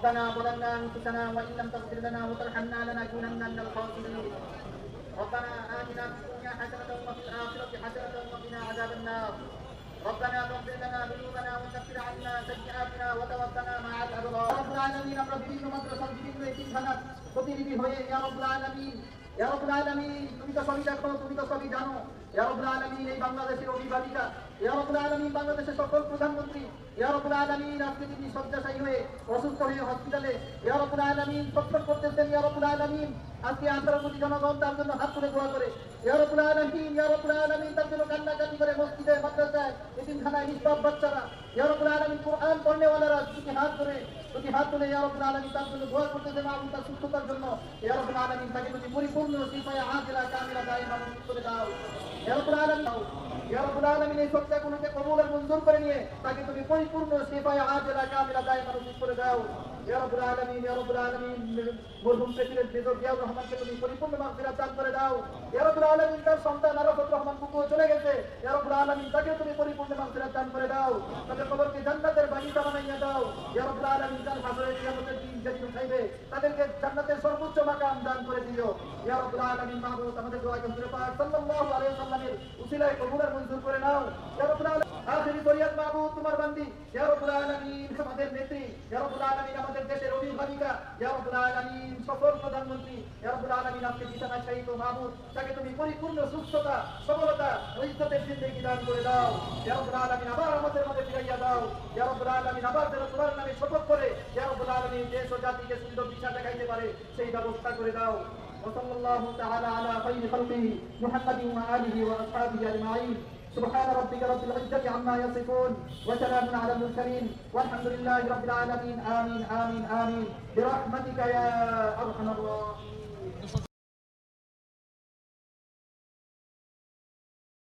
ربنا ظلمنا أنفسنا وإن لم تغفر لنا وترحمنا لنكونن من الخاسرين ربنا آتنا في الدنيا حسنة وفي الآخرة حسنة وقنا عذاب النار ربنا اغفر لنا ذنوبنا وكفر عنا سيئاتنا وتوفنا مع الأبرار رب العالمين আমরা বিভিন্ন মাদ্রাসার বিভিন্ন এতিমখানার প্রতিনিধি হয়ে ইয়া রাব্বুল আলামিন ইয়া রাব্বুল আলামিন তুমি তো সবই দেখো তুমি তো সবই জানো ইয়া রাব্বুল আলামিন এই বাংলাদেশের অভিভাবিকা ইয়া রাব্বুল আলামিন বাংলাদেশের সকল প্রধানমন্ত্রী ইয়া রাব্বুল আলামিন আজকে তিনি শয্যাশায়ী হয়ে অসুস্থ হয়ে হসপিটালে ইয়া রাব্বুল আলামিন ছটফট করতেছেন ইয়া রাব্বুল আলামিন আজকে 18 কোটি জনগণ তার জন্য হাত তুলে দোয়া করে ইয়া রাব্বুল আলামিন তার জন্য কান্নাকাটি করে মসজিদে মাদ্রাসায় এতিমখানায় নিষ্পাপ বাচ্চারা ইয়া রাব্বুল আলামিন কোরআন পড়নেওয়ালারা দুটি হাত তুলে ইয়া রাব্বুল আলামিন তার জন্য দোয়া করতেছেন মাহবুব তার সুস্থতার জন্য ইয়া রাব্বুল আলামিন তাকে যদি পরিপূর্ণ শিফায়ে আজিলা কামিলা দাইমা নসিব করে দাও ইয়া রাব্বুল আলামিন এই সত্যগুলোকে কবুল আর মঞ্জুর করে নিয়ে তাকে তুমি পরিপূর্ণ শিফায়ে আজিলা কামিলা দাইমা নসিব করে দাও ইয়া রাব্বুল আলামিন মরহুম প্রেসিডেন্ট মেজর জিয়াউর রহমানকে তুমি পরিপূর্ণ মাগফিরাত দান করে দাও ইয়া রাব্বুল আলামিন তার সন্তান আরাফাত রহমান বুকুও চলে গেছে ইয়া রাব্বুল আলামিন তাকে তুমি পরিপূর্ণ মাগফিরাত দান করে দাও তাদের কবরকে জান্নাতের বাগিচা বানাইয়া দাও ইয়া রাব্বুল আলামিন তার হাসরের কিয়ামতের দিন যেদিন উঠাইবে তাদেরকে জান্নাতের সর্বোচ্চ মাকাম দান করে দিও ইয়া রাব্বুল আলামিন মাহবুব আমাদের দোয়া হুজুর পাক সাল্লাল্লাহু আলাইহি ওয়াসাল্লামের উসিলায় কবুল আর মঞ্জুর করে নাও ইয়া রাব্বুল আলামিন আখিরি শরিয়ত মাহবুব তোমার বান্দি ইয়া রাব্বুল আলামিন আমাদের নেত্রী ইয়া রাব্বুল আলামিন আমাদের দেশের অভিভাবিকা ইয়া রাব্বুল আলামিন সকল প্রধানমন্ত্রী ইয়া রাব্বুল আলামিন আপনি বিছানায় শায়িত মাহবুব তাকে তুমি পরিপূর্ণ সুস্থতা সবলতা ও ইজ্জতের জিন্দেগি দান করে দাও ইয়া রাব্বুল আলামিন আবার আমাদের মধ্যে ফিরাইয়া দাও ইয়া রাব্বুল আলামিন আবার যেন তোমার নামে শপথ করে ইয়া রাব্বুল আলামিন দেশ ও জাতিকে সুন্দর দিশা দেখাইতে পারে সেই ব্যবস্থা করে দাও وصلى الله تعالى على خير خلقه محمد وآله وأصحابه أجمعين سبحان ربك رب العزة عما يصفون وسلام على المرسلين والحمد لله رب العالمين آمين آمين آمين برحمتك يا أرحم الراحمين